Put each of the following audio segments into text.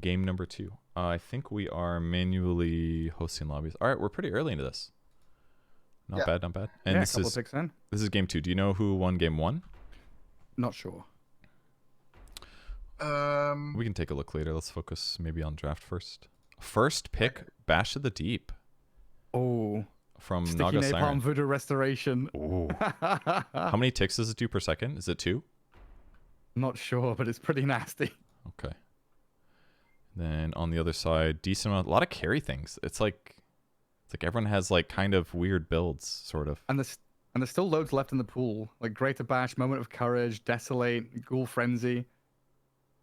game number 2. I think we are manually hosting lobbies. All right, we're pretty early into this. Not bad, not bad. And yeah, this a couple of picks in. This is game 2. Do you know who won game 1? Not sure. We can take a look later. Let's focus maybe on draft first. First pick, Bash of the Deep. Oh. From Sticky Naga Napalm Siren. Voodoo Restoration. Ooh. How many ticks does it do per second? Is it 2? Not sure, but it's pretty nasty. Okay. Then on the other side, decent amount, a lot of carry things. It's like everyone has like kind of weird builds, sort of. And there's still loads left in the pool, like Greater Bash, Moment of Courage, Desolate, Ghoul Frenzy,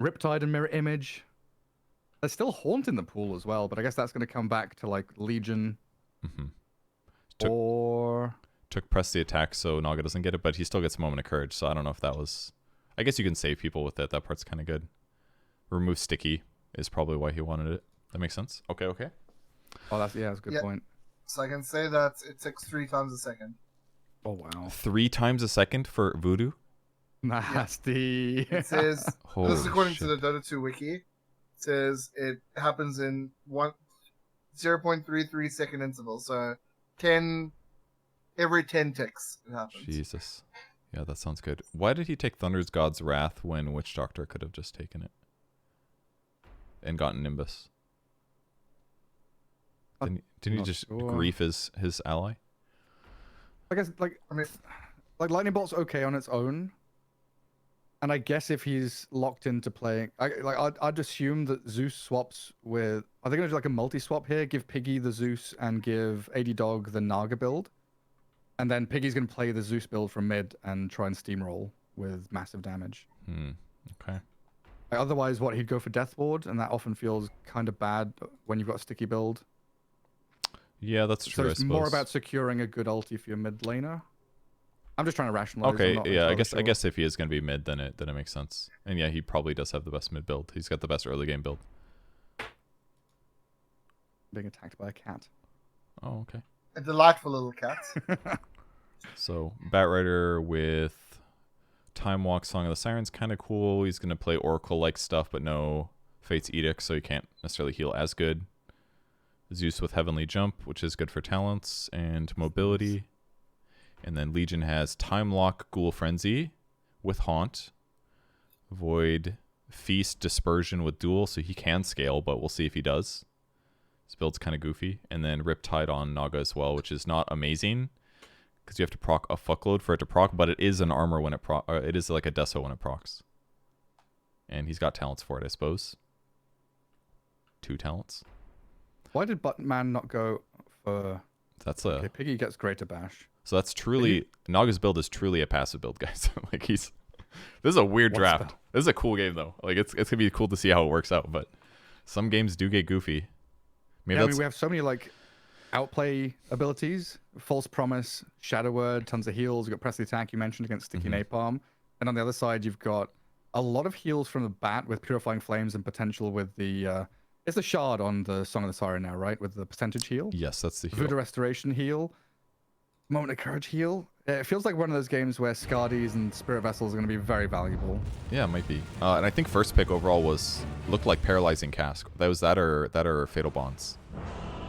Riptide and Mirror Image. There's still Haunt in the pool as well, but I guess that's going to come back to like Legion. Took press the attack so Naga doesn't get it, but he still gets Moment of Courage, so I don't know if that was... I guess you can save people with it. That part's kind of good. Remove Sticky is probably why he wanted it. That makes sense. Okay. Oh, that's a good point. So I can say that it takes 3 times a second. Oh, wow. 3 times a second for Voodoo? Nasty. It says, Holy this is according shit. to the Dota 2 wiki, it says it happens in 0.33 second intervals. So 10, every 10 ticks it happens. Jesus. Yeah, that sounds good. Why did he take Thunder's God's Wrath when Witch Doctor could have just taken it? And gotten Nimbus? Didn't he just grief his ally? I guess, like Lightning Bolt's okay on its own. And I guess if he's locked into playing... I'd assume that Zeus swaps with... Are they going to do like a multi-swap here? Give Piggy the Zeus and give AD Dog the Naga build? And then Piggy's going to play the Zeus build from mid and try and steamroll with massive damage. Okay. Otherwise, he'd go for Death Ward, and that often feels kind of bad when you've got a sticky build. Yeah, that's true, So I it's suppose. more about securing a good ulti for your mid laner. I'm just trying to rationalize. Okay, yeah, I guess if he is going to be mid, then it makes sense. And yeah, he probably does have the best mid build. He's got the best early game build. Being attacked by a cat. Oh, okay. A delightful little cat. So, Batrider with Time Walk, Song of the Sirens, kind of cool. He's going to play Oracle-like stuff, but no Fate's Edict, so he can't necessarily heal as good. Zeus with Heavenly Jump, which is good for talents and mobility. And then Legion has Time Lock, Ghoul Frenzy with Haunt. Void, Feast, Dispersion with Duel, so he can scale, but we'll see if he does. This build's kind of goofy. And then Riptide on Naga as well, which is not amazing, because you have to proc a fuckload for it to proc, but it is an armor when it is like a deso when it procs. And he's got talents for it, I suppose. 2 talents. Why did Buttman not go for... That's a... Okay, Piggy gets Greater Bash. So that's truly... Naga's build is truly a passive build, guys. Like, he's... This is a weird draft. Spell? This is a cool game, though. Like, it's going to be cool to see how it works out, but some games do get goofy. Maybe I mean, we have so many, like, outplay abilities. False Promise, Shadow Word, tons of heals. You've got Press the Attack, you mentioned, against Sticky Napalm. And on the other side, you've got a lot of heals from the bat with Purifying Flames and potential with the... it's the Shard on the Song of the Siren now, right? With the percentage heal? Yes, that's the heal. Voodoo Restoration heal. Moment of Courage heal. It feels like one of those games where Scardies and Spirit Vessels are going to be very valuable. Yeah, it might be. And I think first pick overall looked like Paralyzing Cask. That was that or Fatal Bonds.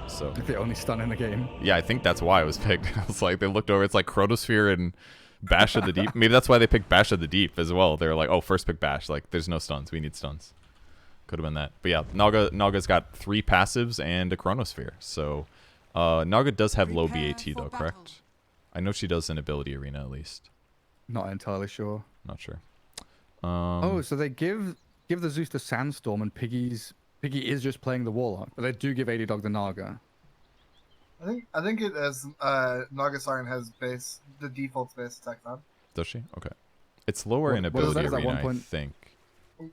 So The only stun in the game. yeah, I think that's why it was picked. It's like they looked over. It's like Chronosphere and Bash of the Deep. Maybe that's why they picked Bash of the Deep as well. They're like, oh, first pick Bash. Like, there's no stuns. We need stuns. Could have been that. But yeah, Naga's got 3 passives and a Chronosphere. So Naga does have low BAT though, correct? I know she does in Ability Arena at least. Not entirely sure. Not sure. Oh, so they give the Zeus the Sandstorm, and Piggy is just playing the Warlock, but they do give AD Dog the Naga. I think it as Naga Siren has the default base attack time. Does she? Okay. It's lower in what is Ability that? Is that Arena, 1 I think.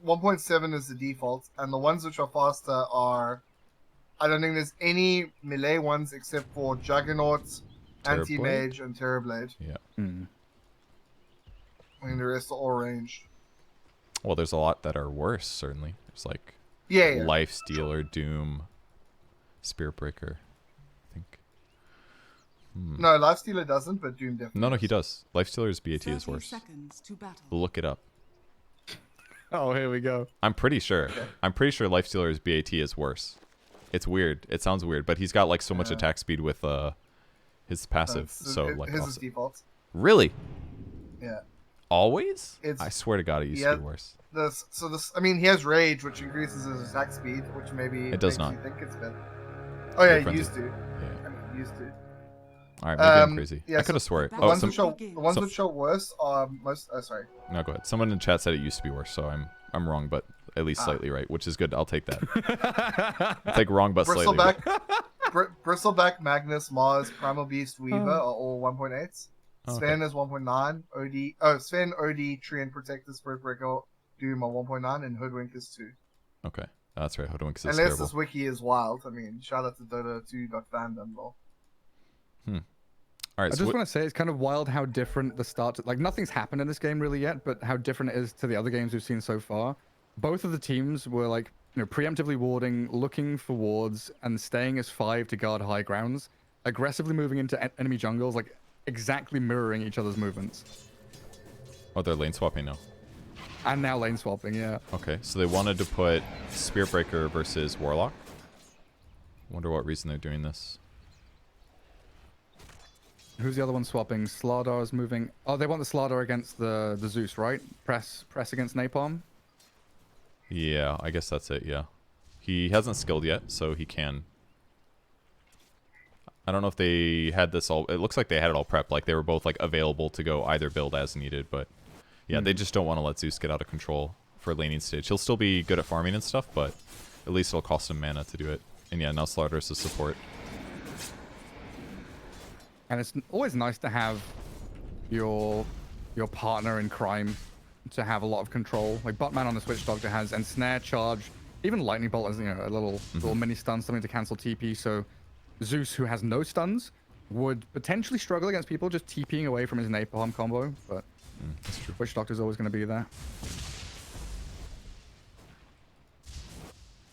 1.7 is the default, and the ones which are faster are... I don't think there's any melee ones except for Juggernaut, Anti-Mage, and Terrorblade. Yeah. I mean, the rest are all ranged. Well, there's a lot that are worse, certainly. There's like Yeah. Life Stealer, Doom, Spirit Breaker, I think. No, Lifestealer doesn't, but Doom definitely. No, he does. Life Stealer's BAT is worse. Seconds to battle. Look it up. Oh, here we go. I'm pretty sure. Okay. I'm pretty sure Lifestealer's BAT is worse. It's weird. It sounds weird, but he's got like so much attack speed with his passive. So like his is offset. default. Really? Yeah. Always? It's- I swear to God, it used to be worse. I mean, he has rage, which increases his attack speed, which maybe It does makes not. you think it's better. Oh yeah, Frenzy. used to. Yeah. I mean, used to. All right, maybe I'm crazy. yeah, I could have swore it. The Oh, ones, some, which are worse are most. Oh, sorry. no, go ahead. Someone in chat said it used to be worse, so I'm wrong, but at least slightly right, which is good. I'll take that. I'll take wrong, but slightly. Bristleback, Magnus, Mars, Primal Beast, Weaver are all 1.8s. Oh, Sven okay. is 1.9. Sven, OD, Tree and Protector, Spirit Breaker, Doom are 1.9, and Hoodwink is 2. Okay, that's right. Hoodwink is Unless terrible. this wiki is wild. I mean, shout out to Dota2.fandom, lol. All right, I so just want to say it's kind of wild how different the start. Like nothing's happened in this game really yet, but how different it is to the other games we've seen so far. Both of the teams were like, preemptively warding, looking for wards, and staying as 5 to guard high grounds, aggressively moving into enemy jungles, like exactly mirroring each other's movements. oh, they're lane swapping now. And now lane swapping, yeah. Okay, so they wanted to put Spirit Breaker versus Warlock. Wonder what reason they're doing this. Who's the other one swapping? Sladar's moving. Oh, they want the Slardar against the Zeus, right? Press against Napalm. Yeah, I guess that's it, yeah. He hasn't skilled yet, so he can. I don't know if they had this all... It looks like they had it all prepped. Like, they were both, like, available to go either build as needed, but... Yeah, they just don't want to let Zeus get out of control for laning stage. He'll still be good at farming and stuff, but at least it'll cost him mana to do it. And yeah, now Slardar's the support. And it's always nice to have your partner in crime to have a lot of control. Like Buttman on the Switch Doctor has Ensnare, Charge, even Lightning Bolt has a little mini stun, something to cancel TP. So Zeus, who has no stuns, would potentially struggle against people just TPing away from his Napalm combo. But That's true. Witch Doctor's always going to be there.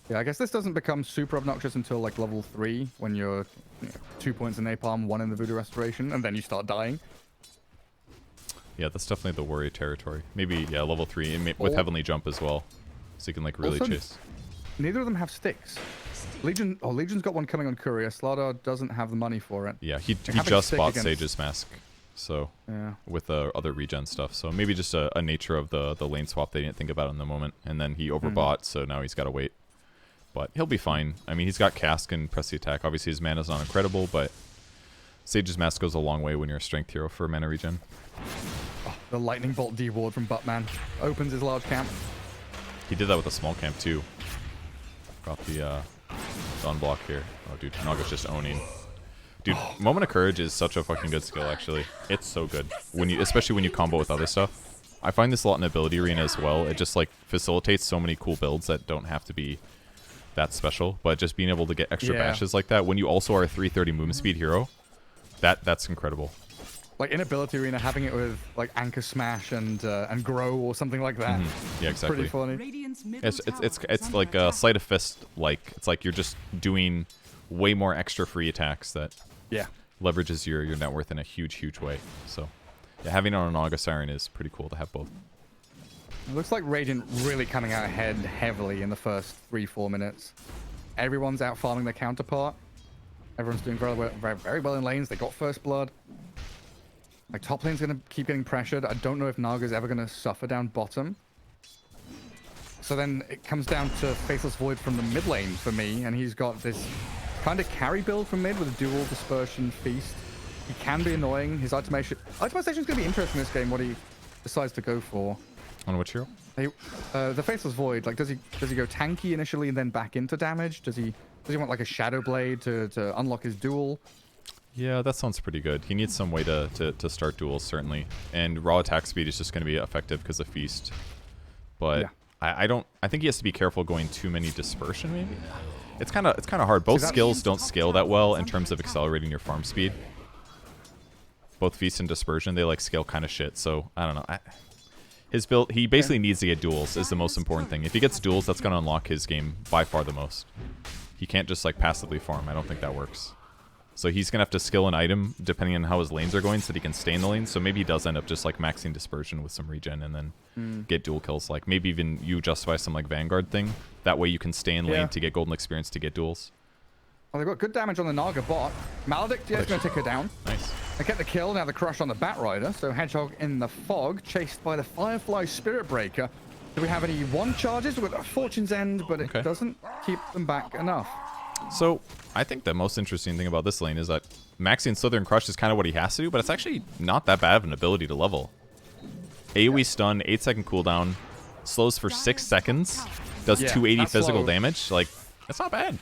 Yeah, I guess this doesn't become super obnoxious until like level 3 when you're 2 points in Napalm, 1 in the Voodoo Restoration, and then you start dying. Yeah, that's definitely the worry territory. Maybe, yeah, level 3 and with Heavenly Jump as well. So you can like really Also, chase. Neither of them have sticks. Legion's got one coming on Courier. Slardar doesn't have the money for it. Yeah, he having a just stick bought against- Sage's Mask. So Yeah. with the other regen stuff. So maybe just a nature of the lane swap they didn't think about in the moment. And then he overbought, so now he's got to wait. But he'll be fine. I mean, he's got Cask and Press the Attack. Obviously, his mana's not incredible, but Sage's Mask goes a long way when you're a strength hero for mana regen. Oh, the Lightning Bolt D-Ward from Buttman opens his large camp. He did that with a small camp, too. Got the unblock here. Oh, dude, Naga's just owning. Dude, Moment of Courage is such a fucking good skill, actually. It's so good. Especially when you combo with other stuff. I find this a lot in Ability Arena as well. It just, like, facilitates so many cool builds that don't have to be that special. But just being able to get extra bashes like that when you also are a 330 movement speed hero, that's incredible. Like in Ability Arena, having it with like Anchor Smash and Grow or something like that. Yeah, exactly. Pretty funny. It's like a Sleight of Fist. Like, it's like you're just doing way more extra free attacks that leverages your net worth in a huge way. So yeah, having it on an Naga Siren is pretty cool to have both. It looks like Radiant really coming out ahead heavily in the first 3-4 minutes. Everyone's out farming their counterpart. Everyone's doing very well in lanes. They got first blood. Like top lane's gonna keep getting pressured. I don't know if Naga's ever gonna suffer down bottom. So then it comes down to Faithless Void from the mid lane for me, and he's got this kind of carry build from mid with a dual Dispersion Feast. He can be annoying. His Itemization is gonna be interesting in this game. What he decides to go for. On which hero? The Faceless Void, like, does he go tanky initially and then back into damage? Does he want like a Shadow Blade to unlock his duel? Yeah, that sounds pretty good. He needs some way to start duels, certainly. And raw attack speed is just going to be effective because of Feast. But I think he has to be careful going too many Dispersion, maybe? It's kind of hard. Both skills don't scale that well in terms of accelerating your farm speed. Both Feast and Dispersion, they like scale kind of shit. So, I don't know. His build, he basically needs to get duels is the most important thing. If he gets duels, that's going to unlock his game by far the most. He can't just like passively farm. I don't think that works. So he's going to have to skill an item depending on how his lanes are going so that he can stay in the lane. So maybe he does end up just like maxing dispersion with some regen and then get dual kills. Like maybe even you justify some like Vanguard thing. That way you can stay in lane to get golden experience to get duels. Well, they've got good damage on the Naga bot. Maledict, yeah, is going to take her down. Nice. They get the kill, now the crush on the Bat Rider. So Hedgehog in the fog, chased by the Firefly Spirit Breaker. Do we have any one charges? We've got Fortune's End, but it doesn't keep them back enough. So I think the most interesting thing about this lane is that maxing Slither Crush is kind of what he has to do, but it's actually not that bad of an ability to level. AoE stun, 8-second cooldown, slows for 6 seconds, does 280 physical damage. Like, that's not bad.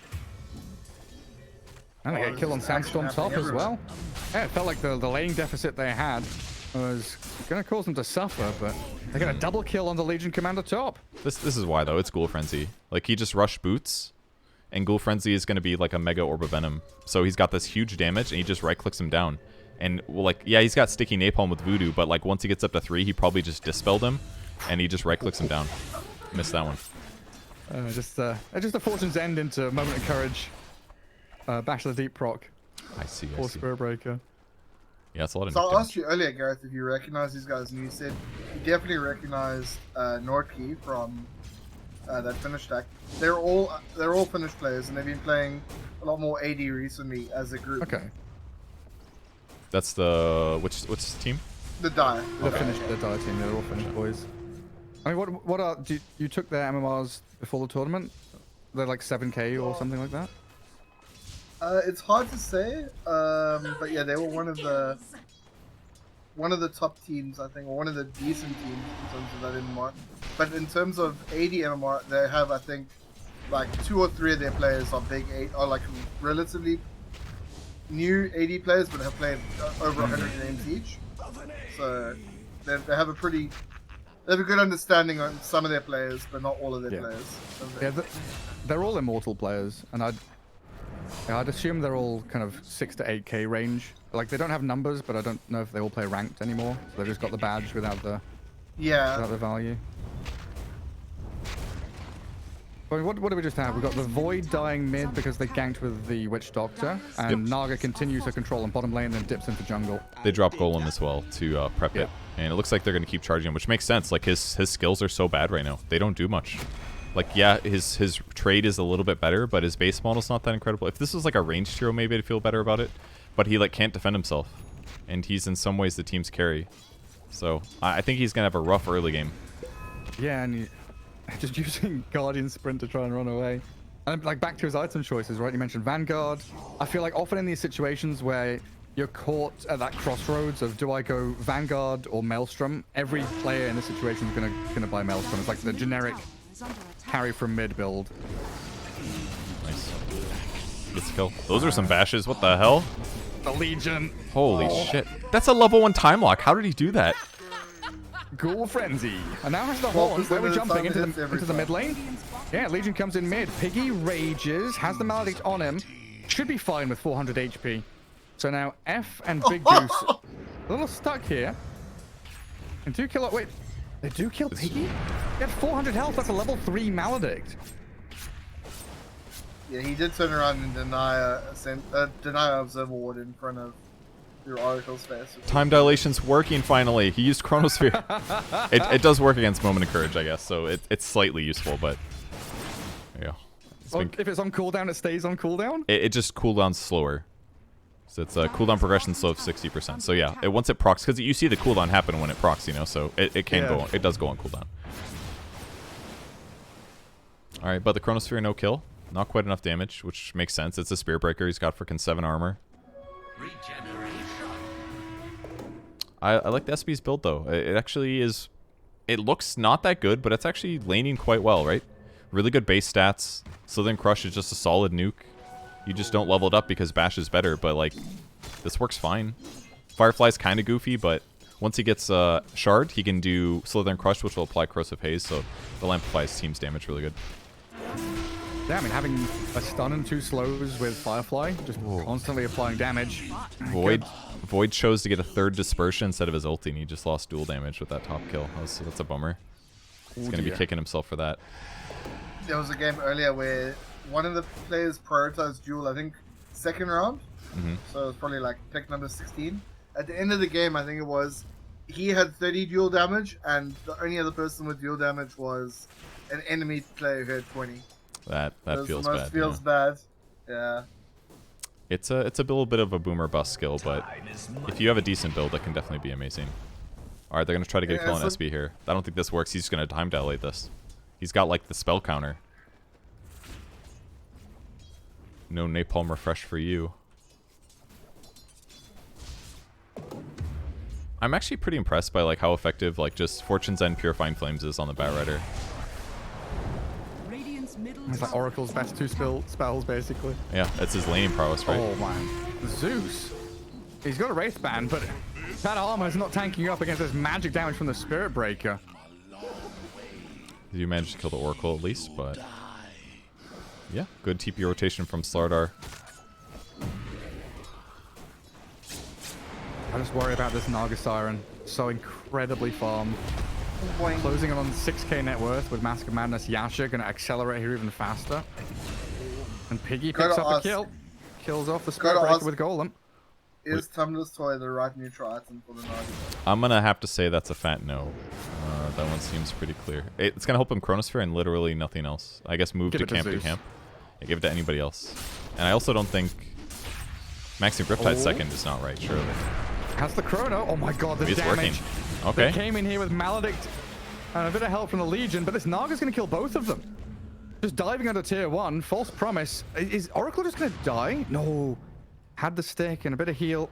And they get a kill on Sandstorm top as well. Yeah, it felt like the lane deficit they had was going to cause them to suffer, but they get a double kill on the Legion Commander top. This is why, though. It's Ghoul Frenzy. Like, he just rushed boots, and Ghoul Frenzy is going to be like a Mega Orb of Venom. So he's got this huge damage, and he just right-clicks him down. And, well, like, yeah, he's got Sticky Napalm with Voodoo, but, like, once he gets up to 3, he probably just dispelled him, and he just right-clicks him down. Missed that one. Just a Fortune's End into Moment of Courage. Bash of the Deep proc. I see. Or Spirit Breaker. Yeah, it's a lot of. So I asked you earlier, Gareth, if you recognize these guys, and you said you definitely recognized Nordkey from that Finnish deck. They're all Finnish players, and they've been playing a lot more AD recently as a group. Okay. That's the which team? The Die. The Die team. They're all Finnish boys. I mean, what are you took their MMRs before the tournament? They're like 7K or something like that. It's hard to say, but yeah, they were one of the top teams, I think, or one of the decent teams in terms of that MMR. But in terms of AD MMR, they have, I think, like 2 or 3 of their players are like relatively new AD players, but have played over 100 games each. So they have a good understanding on some of their players, but not all of their players. Yeah, they're all immortal players, and I'd assume they're all kind of 6 to 8K range. Like, they don't have numbers, but I don't know if they all play ranked anymore. So they've just got the badge without the value. Well, what do we just have? We've got the Void dying mid because they ganked with the Witch Doctor, and Naga continues to control on bottom lane and dips into jungle. They drop Golem as well to prep it, and it looks like they're going to keep charging him, which makes sense. Like, his skills are so bad right now. They don't do much. Like, yeah, his trade is a little bit better, but his base model's not that incredible. If this was like a ranged hero, maybe I'd feel better about it. But he like can't defend himself, and he's in some ways the team's carry. So I think he's gonna have a rough early game. Yeah, and just using Guardian Sprint to try and run away. And like back to his item choices, right? You mentioned Vanguard. I feel like often in these situations where you're caught at that crossroads of do I go Vanguard or Maelstrom, every player in this situation is gonna buy Maelstrom. It's like the generic carry from mid build. Nice. Gets a kill. Those are some bashes. What the hell? The Legion. Holy shit. That's a level 1 time lock. How did he do that? Ghoul Frenzy. And now has the horn. Where we're jumping into the mid lane. Yeah, Legion comes in mid. Piggy rages. Has the Maledict on him. Should be fine with 400 HP. So now F and Big Goose a little stuck here. And 2 kill. Wait. They do kill Piggy? He had 400 health. That's a level 3 Maledict. Yeah, he did turn around and deny Observer Ward in front of your Oracle's face. Time dilation's working finally. He used Chronosphere. it does work against Moment of Courage, I guess, so it's slightly useful, but yeah. If it's on cooldown, it stays on cooldown? It just cooldowns slower. So it's a cooldown progression slow of 60%. So yeah, once it procs, because you see the cooldown happen when it procs, you know, so it can go on. It does go on cooldown. Alright, but the Chronosphere no kill. Not quite enough damage, which makes sense. It's a Spirit Breaker. He's got freaking 7 armor. I like the SB's build, though. It actually is... It looks not that good, but it's actually laning quite well, right? Really good base stats. Slither Crush is just a solid nuke. You just don't level it up because Bash is better, but, like, this works fine. Firefly's kind of goofy, but once he gets Shard, he can do Slither Crush, which will apply Corrosive Haze, so it'll amplify his team's damage really good. Yeah, I mean, having a stun and 2 slows with Firefly, just constantly applying damage. Void chose to get a 3rd dispersion instead of his ulti, and he just lost dual damage with that top kill. That's a bummer. He's going to be kicking himself for that. There was a game earlier where one of the players prioritized duel. I think second round. Mhm. So it's probably like pick number 16. At the end of the game, I think it was, he had 30 dual damage, and the only other person with dual damage was an enemy player who had 20. That feels the most bad. feels bad. Yeah. It's a little bit of a boomer bust skill, but if you have a decent build, that can definitely be amazing. All right, they're gonna try to get a kill on SB here. I don't think this works. He's just gonna time dilate this. He's got like the spell counter. No napalm refresh for you. I'm actually pretty impressed by like how effective like just Fortune's End Purifying Flames is on the Batrider. It's like Oracle's best two spells, basically. Yeah, that's his laning prowess, right? Oh man, Zeus. He's got a Wraith Band, but that armor is not tanking up against this magic damage from the Spirit Breaker. You managed to kill the Oracle at least, but yeah, good TP rotation from Slardar. I just worry about this Naga Siren. So incredibly farmed. Boing. Closing in on 6k net worth with Mask of Madness. Yasha gonna accelerate here even faster. And Piggy picks up a kill. Kills off the Spirit Breaker with Golem. Is Tumblr's Toy the right neutral item for the Naga? I'm gonna have to say that's a fat no. That one seems pretty clear. It's gonna help him Chronosphere and literally nothing else. I guess move to camp to camp. Yeah, give it to anybody else. And I also don't think maxing Riptide second is not right, surely. Has the Chrono. Oh my god, the It's damage. working. Okay. They came in here with Maledict and a bit of help from the Legion, but this Naga's gonna kill both of them. Just diving under tier 1. False Promise. Is Oracle just gonna die? No. Had the stick and a bit of heal.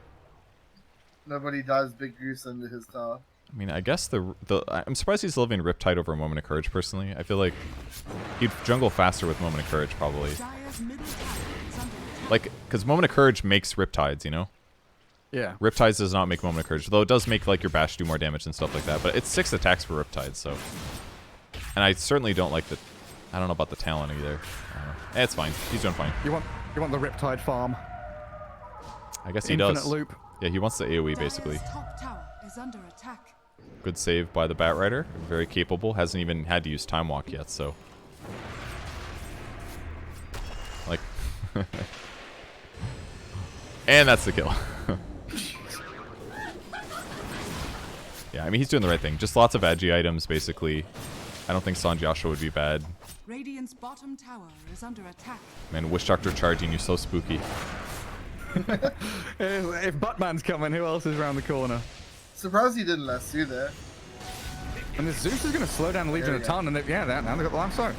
Nobody dies Big Goose under his tower. I mean, I guess I'm surprised he's living Riptide over Moment of Courage, personally. I feel like he'd jungle faster with Moment of Courage, probably. Like, because Moment of Courage makes Riptides, you know? Yeah. Riptides does not make Moment of Courage, though it does make, like, your Bash do more damage and stuff like that. But it's 6 attacks for Riptides, so... And I certainly don't like the... I don't know about the talent either. It's fine. He's doing fine. You want the Riptide farm. I guess he Infinite does. Loop. Yeah, he wants the AoE, basically. Top tower is under attack. Good save by the Batrider. Very capable. Hasn't even had to use Time Walk yet, so... Like... And that's the kill. Yeah, I mean, he's doing the right thing. Just lots of agi items, basically. I don't think Sanj Yasha would be bad. Radiant's bottom tower is under attack. Man, Wish Doctor charging you so spooky. If Buttman's coming, who else is around the corner? Surprised he didn't lasso there. And this Zeus is going to slow down the Legion a ton, and now they got the lasso.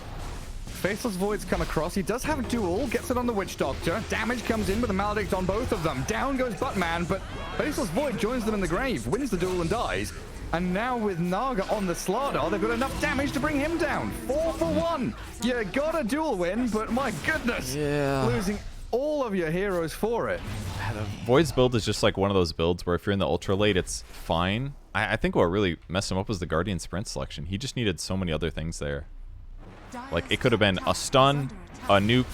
Faceless Void's come across. He does have a duel, gets it on the Witch Doctor. Damage comes in with a Maledict on both of them. Down goes Buttman, but Faceless Void joins them in the grave, wins the duel and dies. And now with Naga on the Slardar, they've got enough damage to bring him down. 4 for 1. You got a duel win, but my goodness. Yeah. Losing all of your heroes for it. Void's build is just like one of those builds where if you're in the ultra late, it's fine. I think what really messed him up was the Guardian Sprint selection. He just needed so many other things there. Like, it could have been a stun, a nuke,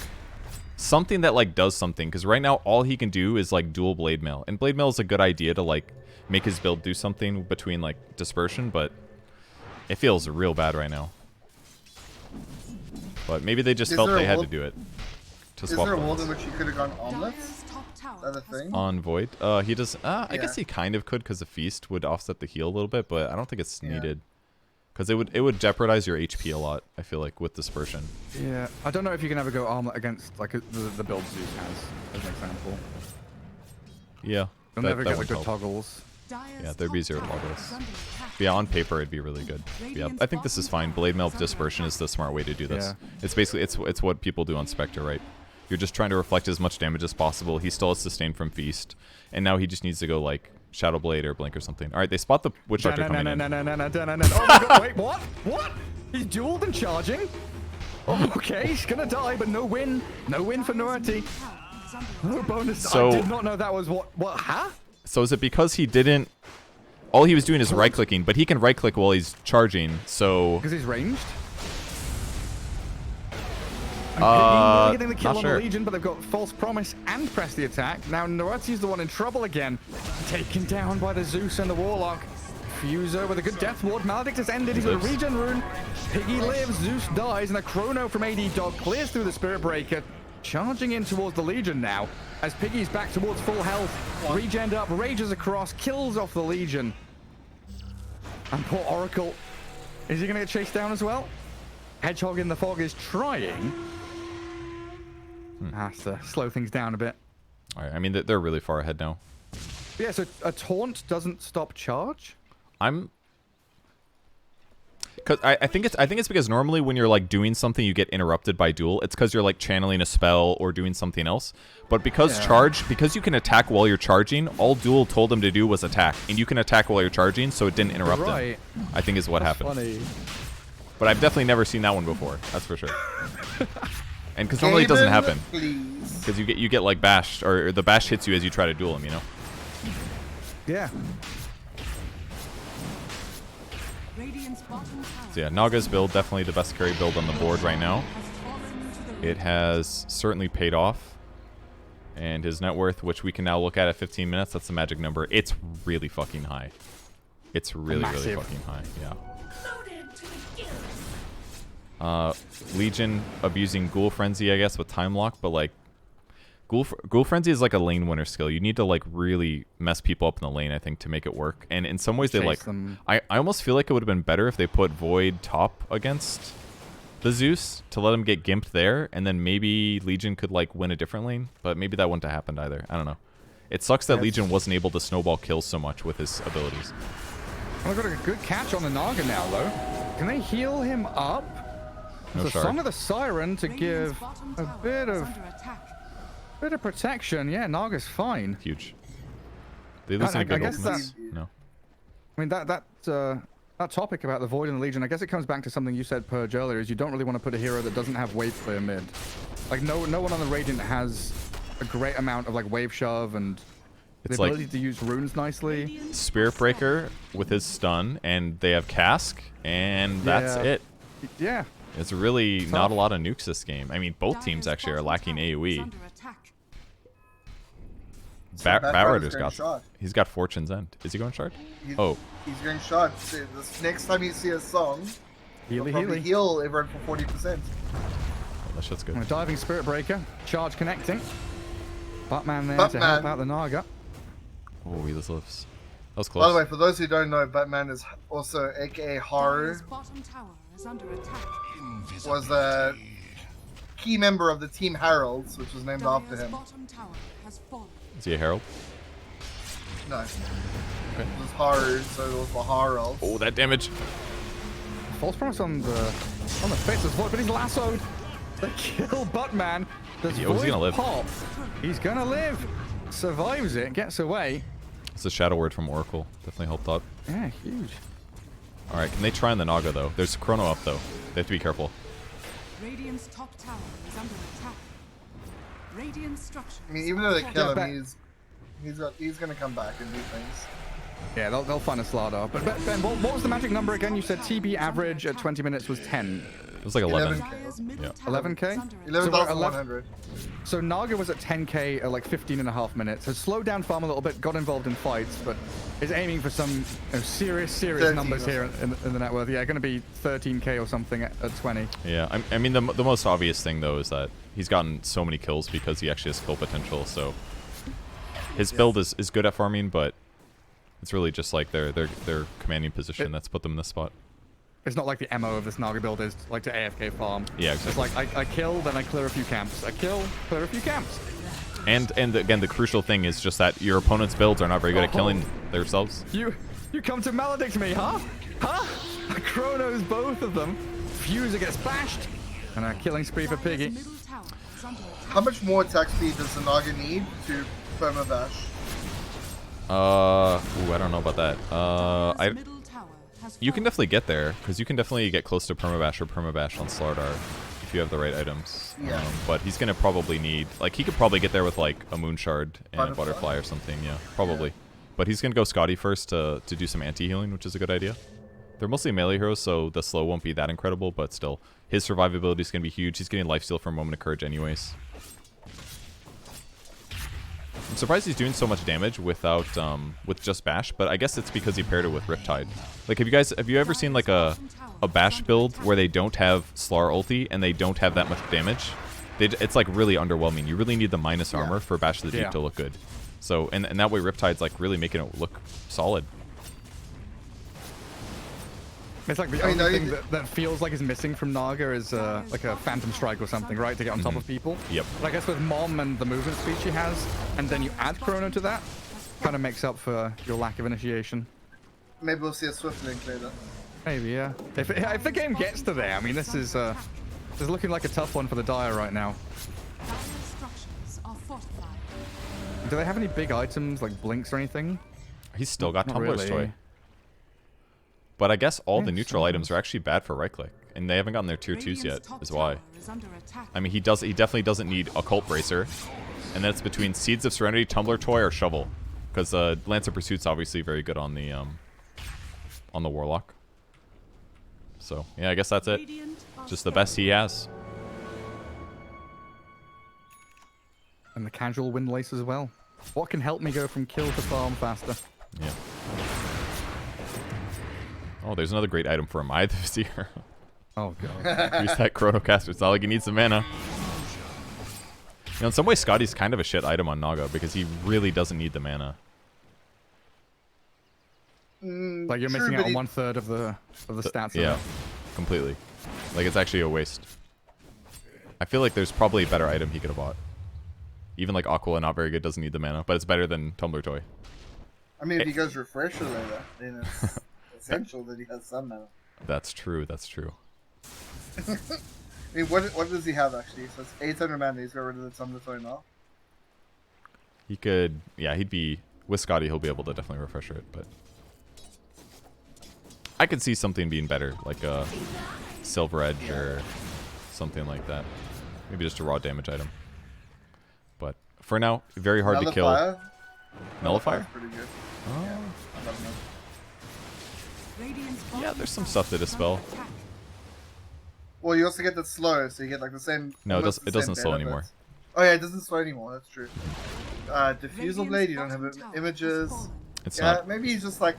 something that, like, does something. Because right now, all he can do is, like, dual Blade Mail. And Blade Mail is a good idea to, like, make his build do something between, like, dispersion. But it feels real bad right now. But maybe they just felt they had to do it. To swap Is there a builds. world in which he could have gone omelets? Is that a thing? On Void? He does... I guess he kind of could because the Feast would offset the heal a little bit. But I don't think it's needed. Because it would jeopardize your HP a lot, I feel like, with Dispersion. Yeah, I don't know if you can ever go armlet against like the build Zeus has, as an example. Yeah. You'll never get the good toggles. Yeah, there'd be 0 toggles. But yeah, on paper it'd be really good. But yeah, I think this is fine. Blade Mail Dispersion is the smart way to do this. Yeah. It's basically it's what people do on Spectre, right? You're just trying to reflect as much damage as possible. He still has sustain from Feast, and now he just needs to go like Shadow Blade or Blink or something. All right, they spot the Witch Doctor coming in. Oh my god, wait, what? What? He's dueled and charging? Okay, he's gonna die, but no win. No win for Norati. No bonus. So, I did not know that was what, huh? So is it because he didn't... All he was doing is right-clicking, but he can right-click while he's charging, so... Because he's ranged? Getting the kill not on sure. the Legion, but they've got False Promise and Press the Attack. Now Norati's the one in trouble again. Taken down by the Zeus and the Warlock. Fuser with a good Death Ward. Maledict has ended. He's got a regen rune. Piggy lives. Zeus dies. And a Chrono from AD Dog clears through the Spirit Breaker. charging in towards the Legion now. As Piggy's back towards full health. Regen up, rages across, kills off the Legion. And poor Oracle. Is he going to get chased down as well? Hedgehog in the fog is trying. Has to slow things down a bit. All right, I mean, they're really far ahead now. Yeah, so a taunt doesn't stop charge? Because I think it's because normally when you're like doing something you get interrupted by duel. It's because you're like channeling a spell or doing something else. But because because you can attack while you're charging, all duel told him to do was attack, and you can attack while you're charging, so it didn't interrupt him. I think is what happened. Funny. But I've definitely never seen that one before. That's for sure. And because normally it doesn't happen. Because you get like bashed, or the bash hits you as you try to duel him. You know. Yeah. So yeah, Naga's build, definitely the best carry build on the board right now. It has certainly paid off. And his net worth, which we can now look at 15 minutes, that's the magic number. It's really fucking high. It's really fucking high, yeah. Legion abusing Ghoul Frenzy, I guess, with Time Lock, but like, Ghoul Frenzy is like a lane winner skill. You need to like really mess people up in the lane, I think, to make it work. And in some ways, they like. I almost feel like it would have been better if they put Void top against the Zeus to let him get gimped there, and then maybe Legion could like win a different lane. But maybe that wouldn't have happened either. I don't know. It sucks that Legion wasn't able to snowball kills so much with his abilities. Well, I've got a good catch on the Naga now, though. Can they heal him up? No shard. Song of the Siren to give a bit of protection. Yeah, Naga's fine. Huge. They lose any good ultimates? No. I mean, that topic about the Void and the Legion, I guess it comes back to something you said, Purge, earlier, is you don't really want to put a hero that doesn't have wave clear mid. Like, no one on the Radiant has a great amount of, like, wave shove and the ability to use runes nicely. Spirit Breaker with his stun, and they have Cask, and that's it. Yeah. It's really not a lot of nukes this game. I mean, both teams actually are lacking AoE. Batrider's got. He's got Fortune's End. Is he going shard? He's going shard. This next time you see a song, he'll probably heal everyone for 40%. That shit's good. A diving Spirit Breaker, charge connecting. Batman there to help out the Naga. Oh, he just lives. That was close. By the way, for those who don't know, Batman is also aka Haru. Was a key member of the Team Heralds, which was named after him. Is he a herald? No. Okay. It was Haru, so it was the Heralds. Oh, that damage. False promise on the face of Void, but he's lassoed. They kill Buttman. Does he's gonna live. Pop? He's gonna live. Survives it, gets away. It's a shadow word from Oracle. Definitely helped out. Yeah, huge. Alright, can they try on the Naga though? There's Chrono up though. They have to be careful. Radiant's top tower is under attack. Radiant structures. I mean, even though they kill him, he's gonna come back and do things. Yeah, they'll find a Slardar. But Ben, what was the magic number again? You said TB average at 20 minutes was 10. It was like 11. Yeah. 11k? 11,100. So Naga was at 10k at like 15.5 minutes. Has slowed down farm a little bit, got involved in fights, but is aiming for some serious numbers here in the net worth. Yeah, going to be 13k or something at 20. Yeah, I mean the most obvious thing though is that he's gotten so many kills because he actually has skill potential. So his build is good at farming, but it's really just like their commanding position that's put them in this spot. It's not like the MO of this Naga build is like to AFK farm. Yeah, exactly. It's like I kill, then I clear a few camps. I kill, clear a few camps. And again, the crucial thing is just that your opponent's builds are not very good at killing themselves. You come to maledict me, huh? Huh? I chronos both of them. Fuser gets bashed, and a killing spree for Piggy. How much more attack speed does the Naga need to permabash? I don't know about that. You can definitely get there, because you can definitely get close to permabash or permabash on Slardar if you have the right items. Yeah. But he's going to probably need, like, he could probably get there with, like, a Moonshard and a Butterfly or something, yeah, probably. Yeah. But he's going to go Scotty first to do some anti-healing, which is a good idea. They're mostly melee heroes, so the slow won't be that incredible, but still, his survivability is going to be huge. He's getting lifesteal from Moment of Courage anyways. I'm surprised he's doing so much damage without with just bash, but I guess it's because he paired it with Riptide. Like, have you ever seen like a bash build where they don't have Slar ulti and they don't have that much damage? it's like really underwhelming. You really need the minus Yeah. armor for Bash of the Deep Yeah. to look good. So and that way Riptide's like really making it look solid. It's like the I mean, only no, thing you- that feels like is missing from Naga is like a Phantom Strike or something, right? To get on top of people. Yep. But I guess with Mom and the movement speed she has, and then you add Chrono to that, kind of makes up for your lack of initiation. Maybe we'll see a Swift Link later. Maybe, yeah. If the game gets to there, I mean, this is looking like a tough one for the Dire right now. Dire structures are fortified. Do they have any big items like blinks or anything? He's still got Not Tumbler's really. Toy. But I guess all the Yeah, neutral items sometimes. are actually bad for right click, and they haven't gotten their tier 2s Radiant's yet, top is why. tower is under attack. I mean, he definitely doesn't need Occult Bracer, and then it's between Seeds of Serenity, Tumbler Toy, or Shovel, because Lance of Pursuit's obviously very good on the Warlock. So yeah, I guess that's it. Radiant are Just the best he has. And the casual windlace as well. What can help me go from kill to farm faster? Yeah. Oh, there's another great item for him. I this year. Oh god. Use that Chronocaster. It's not like he needs some mana. You know, in some ways, Scotty's kind of a shit item on Naga because he really doesn't need the mana. Like you're True, missing but out on he- 1/3 of the stats. of Yeah, it. completely. Like, it's actually a waste. I feel like there's probably a better item he could have bought. Even like Aquila, not very good, doesn't need the mana, but it's better than Tumbler Toy. I mean, if he goes Refresher later, then it's essential that he has some mana. That's true, that's true. I mean, what does he have actually? So it's 800 mana. He's got rid of the Tumbler Toy now. He could, yeah, he'd be, with Scotty, he'll be able to definitely refresher it, but I could see something being better, like a Silver Edge or something like that. Maybe just a raw damage item. But for now, very hard to kill. Nullifier? Nullifier? Pretty good. Oh. Yeah, I love that. Radiant's Yeah, bottom there's some tower stuff to is under dispel. attack. Well, you also get that slow, so you get like the same. No, almost it the doesn't same slow benefits. anymore. Oh yeah, it doesn't slow anymore. That's true. Diffusal Radiant's Blade, you don't have bottom tower has images. fallen. It's Yeah, not. maybe he's just like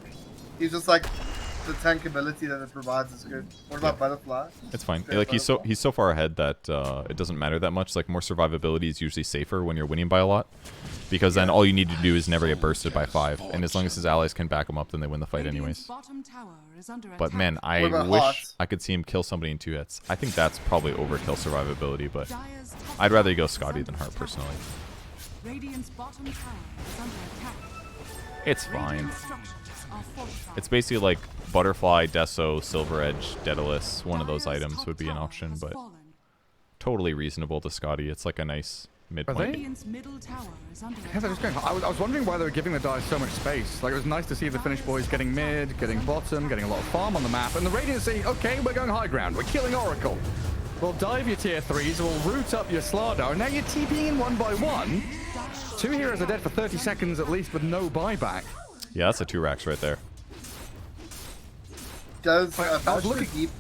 the tank ability that it provides is good. What about Butterfly? It's fine. Fair Like Butterfly. he's so far ahead that it doesn't matter that much. Like more survivability is usually safer when you're winning by a lot, because then all you need to do is never get bursted by 5, and as long as his allies can back him up, then they win the fight Radiant's anyways. bottom tower is under But attack. man, I What about wish Hearts? I could see him kill somebody in 2 hits. I think that's probably overkill survivability, but Dire's top I'd rather tower go is Scotty under than Hart attack. personally. Radiant's bottom tower is under attack. It's fine. Radiant structures are fortified. It's basically like Butterfly, Deso, Silver Edge, Daedalus. One of those Dire's items top would be an tower option, has but fallen. totally reasonable to Scotty. It's like a nice midpoint. they? Radiant's middle tower is under Yes, I was, attack. going, I was wondering why they were giving the Dire so much space. Like, it was nice to see the Finnish boys getting mid, getting bottom, getting a lot of farm on the map, and the Radiant say, okay, we're going high ground, we're killing Oracle. We'll dive your tier 3s, we'll root up your Slardar, and now you're TPing in 1 by 1. 2 heroes are dead for 30 seconds at least with no buyback. Yeah, that's a 2 racks right there. Does I was Bash the looking- Deep?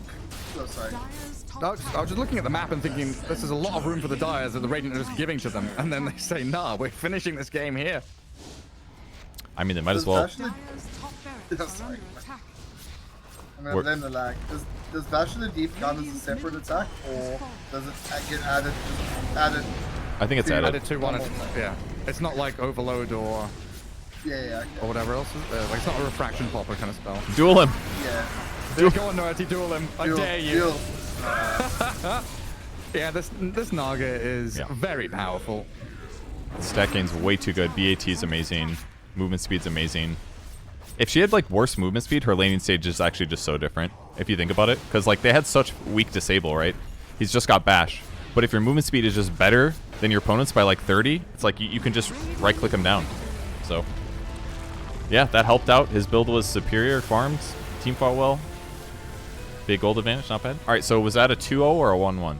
Oh, sorry. Dire's top I was just looking at the map and thinking, this is a lot of room for the Dyers that the Radiant are just giving to them. And then they say, nah, we're finishing this game here. I mean, they might as Does well. Bash the- Dire's top barracks are Sorry. under attack. I'm gonna blame the lag. Does Bash of the Deep count as a separate attack, or does it get added? I think it's Added added. Added to one, yeah. It's not like Overload or Yeah, okay. whatever else. Like, it's not a Refraction Popper kind of spell. Duel him! Yeah. Go on, Nerdy, duel him. I dare you. Duel. Yeah, this Naga is Yeah. very powerful. Stat gain's way too good. BAT is amazing. Movement speed's amazing. If she had like worse movement speed, her laning stage is actually just so different. If you think about it, because like they had such weak disable, right? He's just got bash. But if your movement speed is just better than your opponent's by like 30, it's like you can just right click him down. So yeah, that helped out. His build was superior. Farmed. Team fought well. Big gold advantage, not bad. All right, so was that a 2-0 or a 1-1?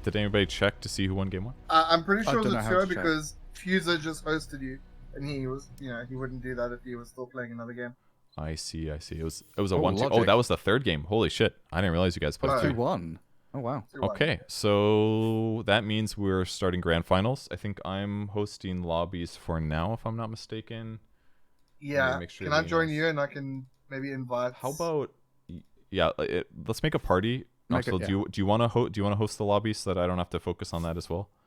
Did anybody check to see who won game 1? I'm pretty I sure it was don't a know how to 2 check. because Fuser just hosted you, and he was, he wouldn't do that if he was still playing another game. I see. It was a 1-2. logic. Oh, that was the 3rd game. Holy shit! I didn't realize you guys played Alright. 2. 2-1. Oh, wow. 2-1. Okay, so that means we're starting grand finals. I think I'm hosting lobbies for now, if I'm not mistaken. Yeah. make sure Can I everybody join knows. you and I can maybe invite? How about, yeah, let's make a party Make it- Knoxville, do you want to host the lobby so that I don't have to focus on that as well?